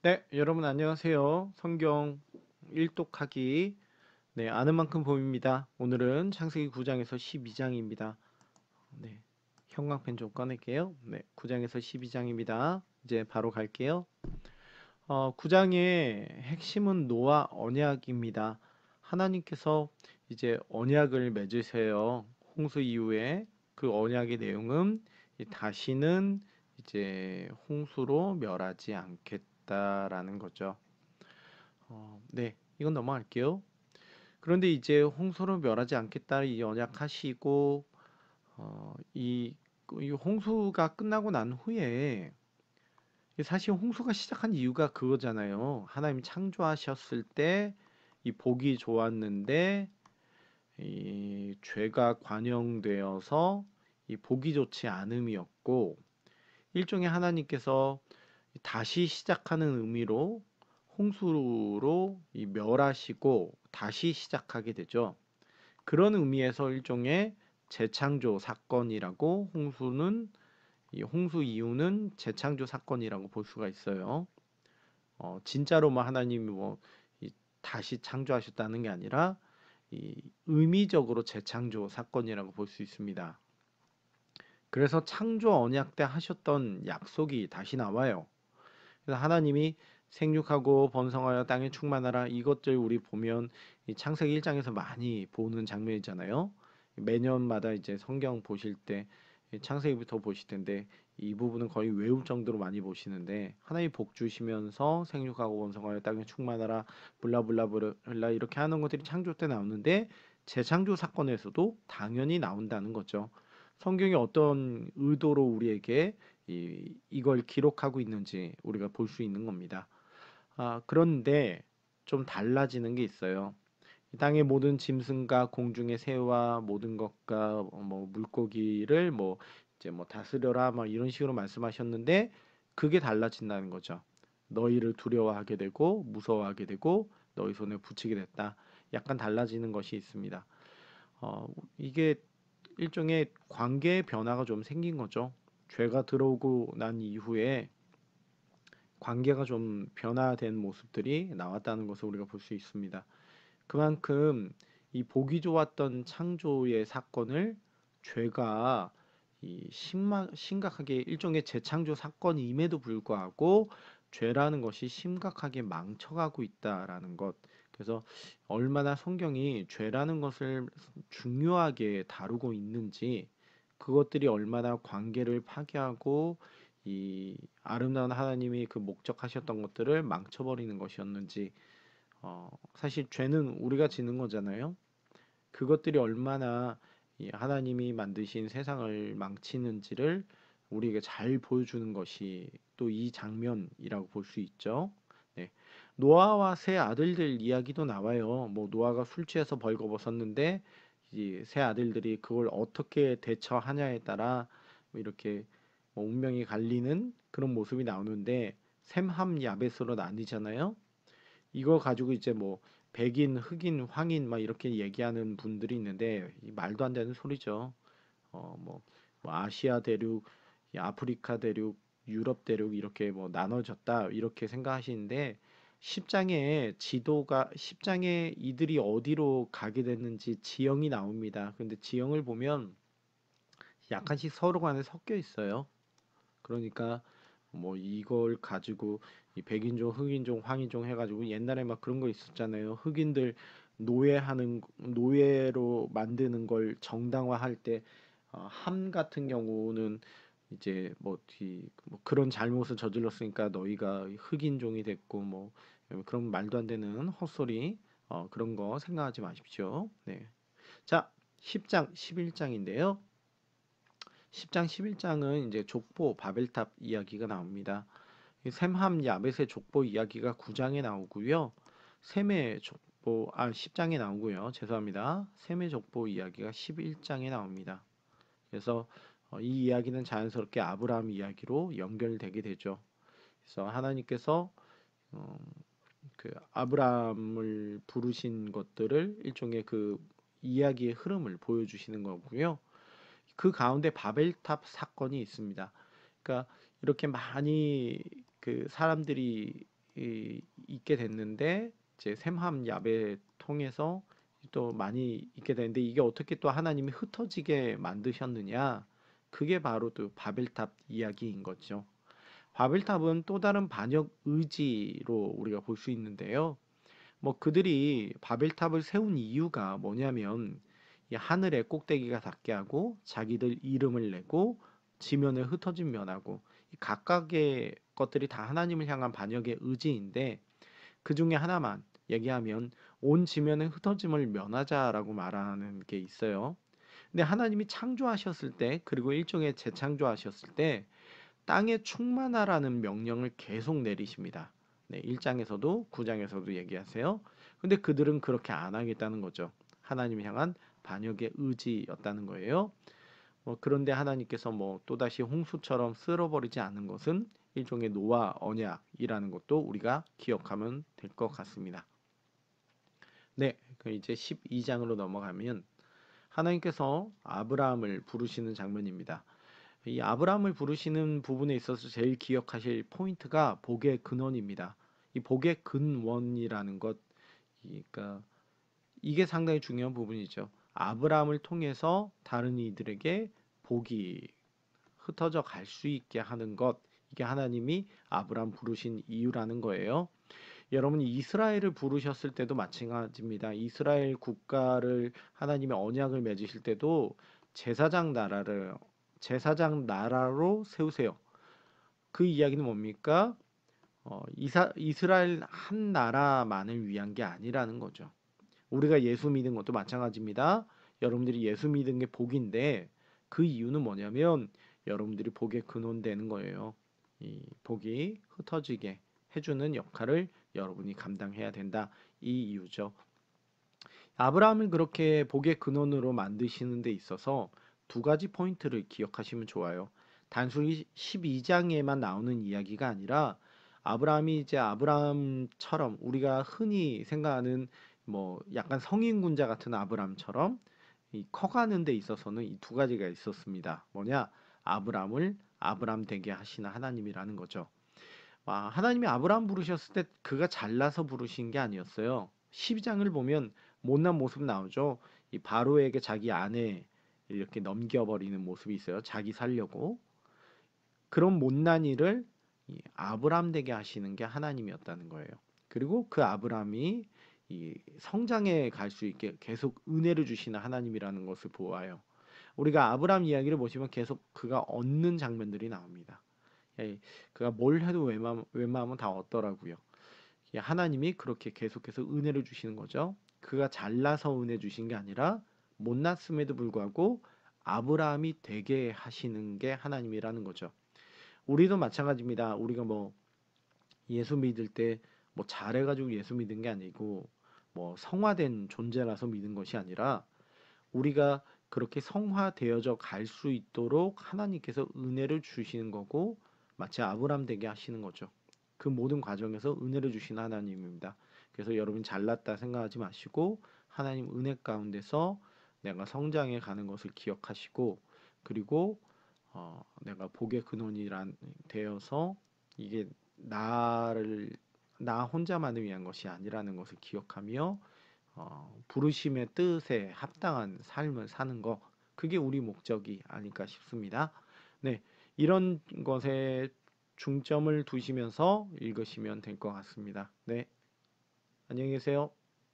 네, 여러분 안녕하세요. 성경 일독하기 아는 만큼 봅니다. 오늘은 창세기 9장에서 12장입니다. 네, 형광펜 좀 꺼낼게요. 네, 9장에서 12장입니다. 이제 바로 갈게요. 9장의 핵심은 노아 언약입니다. 하나님께서 이제 언약을 맺으세요. 홍수 이후에 그 언약의 내용은 다시는 이제 홍수로 멸하지 않겠다라는 거죠. 네, 이건 넘어갈게요. 그런데 이제 홍수로 멸하지 않겠다 이 언약하시고 이 홍수가 끝나고 난 후에 사실 홍수가 시작한 이유가 그거잖아요. 하나님 창조하셨을 때 이 보기 좋았는데 이 죄가 관영되어서 이 보기 좋지 않음이었고 일종의 하나님께서 다시 시작하는 의미로 홍수로 이 멸하시고 다시 시작하게 되죠. 그런 의미에서 일종의 재창조 사건이라고 이 홍수 이유는 재창조 사건이라고 볼 수가 있어요. 진짜로 뭐 하나님이 다시 창조하셨다는 게 아니라 이 의미적으로 재창조 사건이라고 볼 수 있습니다. 그래서 창조 언약 때 하셨던 약속이 다시 나와요. 그래서 하나님이 생육하고 번성하여 땅에 충만하라 이것들 우리 보면 이 창세기 1장에서 많이 보는 장면이잖아요. 매년마다 이제 성경 보실 때 창세기부터 보실 텐데 이 부분은 거의 외울 정도로 많이 보시는데 하나님 복 주시면서 생육하고 번성하여 땅에 충만하라 블라블라블라 이렇게 하는 것들이 창조 때 나오는데 재창조 사건에서도 당연히 나온다는 거죠. 성경이 어떤 의도로 우리에게 이걸 기록하고 있는지 우리가 볼 수 있는 겁니다. 그런데 좀 달라지는 게 있어요. 이 땅의 모든 짐승과 공중의 새와 모든 것과 뭐 물고기를 뭐 이제 뭐 다스려라 막 이런 식으로 말씀하셨는데 그게 달라진다는 거죠. 너희를 두려워하게 되고 무서워하게 되고 너희 손에 붙이게 됐다. 약간 달라지는 것이 있습니다. 이게 일종의 관계의 변화가 좀 생긴 거죠. 죄가 들어오고 난 이후에 관계가 좀 변화된 모습들이 나왔다는 것을 우리가 볼 수 있습니다. 그만큼 이 보기 좋았던 창조의 사건을 죄가 심각하게 일종의 재창조 사건임에도 불구하고 죄라는 것이 심각하게 망쳐가고 있다라는 것. 그래서 얼마나 성경이 죄라는 것을 중요하게 다루고 있는지 그것들이 얼마나 관계를 파괴하고 이 아름다운 하나님이 그 목적하셨던 것들을 망쳐버리는 것이었는지 사실 죄는 우리가 지는 거잖아요. 그것들이 얼마나 이 하나님이 만드신 세상을 망치는지를 우리에게 잘 보여주는 것이 또 이 장면이라고 볼 수 있죠. 네. 노아와 세 아들들 이야기도 나와요. 뭐 노아가 술 취해서 벌거벗었는데 이 세 아들들이 그걸 어떻게 대처하냐에 따라 뭐 이렇게 뭐 운명이 갈리는 그런 모습이 나오는데 셈함 야벳으로 나뉘잖아요. 이거 가지고 이제 뭐 백인, 흑인, 황인 막 이렇게 얘기하는 분들이 있는데 이 말도 안 되는 소리죠. 뭐 아시아 대륙, 이 아프리카 대륙, 유럽 대륙 이렇게 뭐 나눠졌다 이렇게 생각하시는데 10장에 이들이 어디로 가게 됐는지 지형이 나옵니다. 근데 지형을 보면 약간씩 서로 간에 섞여 있어요. 그러니까 뭐 이걸 가지고 이 백인종, 흑인종, 황인종 해가지고 옛날에 막 그런 거 있었잖아요. 흑인들 노예로 만드는 걸 정당화할 때 함 같은 경우는 이제 뭐 그런 잘못을 저질렀으니까 너희가 흑인종이 됐고 뭐 그런 말도 안 되는 헛소리 그런 거 생각하지 마십시오. 네. 자, 10장, 11장인데요. 10장, 11장은 이제 족보 바벨탑 이야기가 나옵니다. 셈함 야벳의 족보 이야기가 9장에 나오고요. 10장에 나오고요. 죄송합니다. 셈의 족보 이야기가 11장에 나옵니다. 그래서 이 이야기는 자연스럽게 아브라함 이야기로 연결되게 되죠. 그래서 하나님께서 어, 그 아브라함을 부르신 것들을 일종의 그 이야기의 흐름을 보여주시는 거고요. 그 가운데 바벨탑 사건이 있습니다. 그러니까 이렇게 많이 그 사람들이 있게 됐는데 이제 셈함 야베 통해서 또 많이 있게 되는데 이게 어떻게 또 하나님이 흩어지게 만드셨느냐? 그게 바로 또 바벨탑 이야기인 거죠. 바벨탑은 또 다른 반역 의지로 우리가 볼 수 있는데요. 뭐 그들이 바벨탑을 세운 이유가 뭐냐면 이 하늘의 꼭대기가 닿게 하고 자기들 이름을 내고 지면을 흩어진 면하고 이 각각의 것들이 다 하나님을 향한 반역의 의지인데 그 중에 하나만 얘기하면 온 지면의 흩어짐을 면하자라고 말하는 게 있어요. 근데 하나님이 창조하셨을 때 그리고 일종의 재창조하셨을 때 땅에 충만하라는 명령을 계속 내리십니다. 네, 1장에서도 9장에서도 얘기하세요. 근데 그들은 그렇게 안 하겠다는 거죠. 하나님 향한 반역의 의지였다는 거예요. 그런데 하나님께서 뭐 또다시 홍수처럼 쓸어버리지 않은 것은 일종의 노아 언약이라는 것도 우리가 기억하면 될 것 같습니다. 네, 그 이제 12장으로 넘어가면 하나님께서 아브라함을 부르시는 장면입니다. 이 아브라함을 부르시는 부분에 있어서 제일 기억하실 포인트가 복의 근원입니다. 이 복의 근원이라는 것, 그러니까 이게 상당히 중요한 부분이죠. 아브라함을 통해서 다른 이들에게 복이 흩어져 갈 수 있게 하는 것, 이게 하나님이 아브라함 부르신 이유라는 거예요. 여러분이 이스라엘을 부르셨을 때도 마찬가지입니다. 이스라엘 국가를 하나님의 언약을 맺으실 때도 제사장 나라를 제사장 나라로 세우세요. 그 이야기는 뭡니까? 이스라엘 한 나라만을 위한 게 아니라는 거죠. 우리가 예수 믿은 것도 마찬가지입니다. 여러분들이 예수 믿은 게 복인데 그 이유는 뭐냐면 여러분들이 복의 근원 되는 거예요. 이 복이 흩어지게 해주는 역할을 여러분이 감당해야 된다. 이 이유죠. 아브라함을 그렇게 복의 근원으로 만드시는 데 있어서 두 가지 포인트를 기억하시면 좋아요. 단순히 12장에만 나오는 이야기가 아니라 아브라함이 이제 아브라함처럼 우리가 흔히 생각하는 뭐 약간 성인군자 같은 아브라함처럼 이 커가는 데 있어서는 이 두 가지가 있었습니다. 뭐냐? 아브라함을 아브라함 되게 하시는 하나님이라는 거죠. 하나님이 아브라함 부르셨을 때 그가 잘나서 부르신 게 아니었어요. 12장을 보면 못난 모습 나오죠. 이 바로에게 자기 아내 이렇게 넘겨버리는 모습이 있어요. 자기 살려고. 그런 못난 일을 이 아브라함 되게 하시는 게 하나님이었다는 거예요. 그리고 그 아브라함이 이 성장해 갈 수 있게 계속 은혜를 주시는 하나님이라는 것을 보아요. 우리가 아브라함 이야기를 보시면 계속 그가 얻는 장면들이 나옵니다. 예, 그가 뭘 해도 웬만하면 다 얻더라고요. 예, 하나님이 그렇게 계속해서 은혜를 주시는 거죠. 그가 잘나서 은혜 주신 게 아니라 못났음에도 불구하고 아브라함이 되게 하시는 게 하나님이라는 거죠. 우리도 마찬가지입니다. 우리가 뭐 예수 믿을 때 뭐 잘해가지고 예수 믿은 게 아니고 뭐 성화된 존재라서 믿은 것이 아니라 우리가 그렇게 성화되어져 갈 수 있도록 하나님께서 은혜를 주시는 거고 마치 아브람 되게 하시는 거죠. 그 모든 과정에서 은혜를 주시는 하나님입니다. 그래서 여러분 잘났다 생각하지 마시고 하나님 은혜 가운데서 내가 성장해 가는 것을 기억하시고 그리고 내가 복의 근원이란 되어서 이게 나 혼자만을 위한 것이 아니라는 것을 기억하며 부르심의 뜻에 합당한 삶을 사는 거 그게 우리 목적이 아닐까 싶습니다. 네, 이런 것에 중점을 두시면서 읽으시면 될 것 같습니다. 네, 안녕히 계세요.